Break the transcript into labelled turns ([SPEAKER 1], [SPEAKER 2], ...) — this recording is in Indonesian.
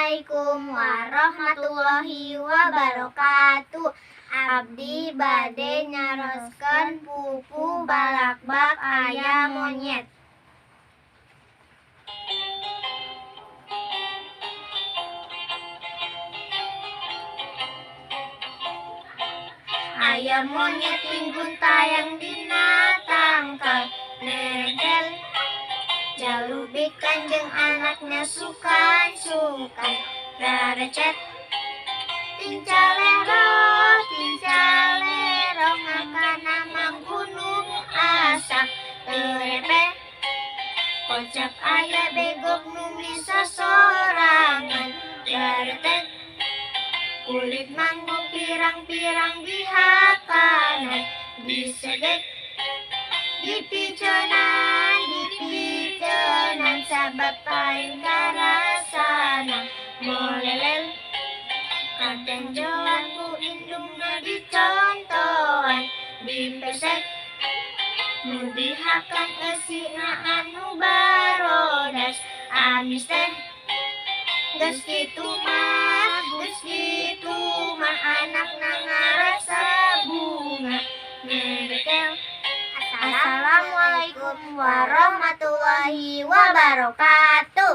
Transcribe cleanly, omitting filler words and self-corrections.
[SPEAKER 1] Assalamualaikum warahmatullahi wabarakatuh. Abdi bade nyaroskeun pupu balakbak aya monyet. Aya monyet tinggun tayang dina tangkal neregel, jalubik kanjeng anaknya sukan-sukan rarecet. Tincalero ngakana manggunung asak terepe, kocap aya begok nu misa sorangan garetek. Kulit manggo pirang-pirang dihakanan disegek, dipicenan sabab paling karasana molelel. Katenjoan ku indungna dicontohan dipesek, nu dihakan esina anu barodas amis teh. Geus kitu mah anakna ngarasa bunga nerekel. Assalamualaikum warahmatullahi wabarakatuh.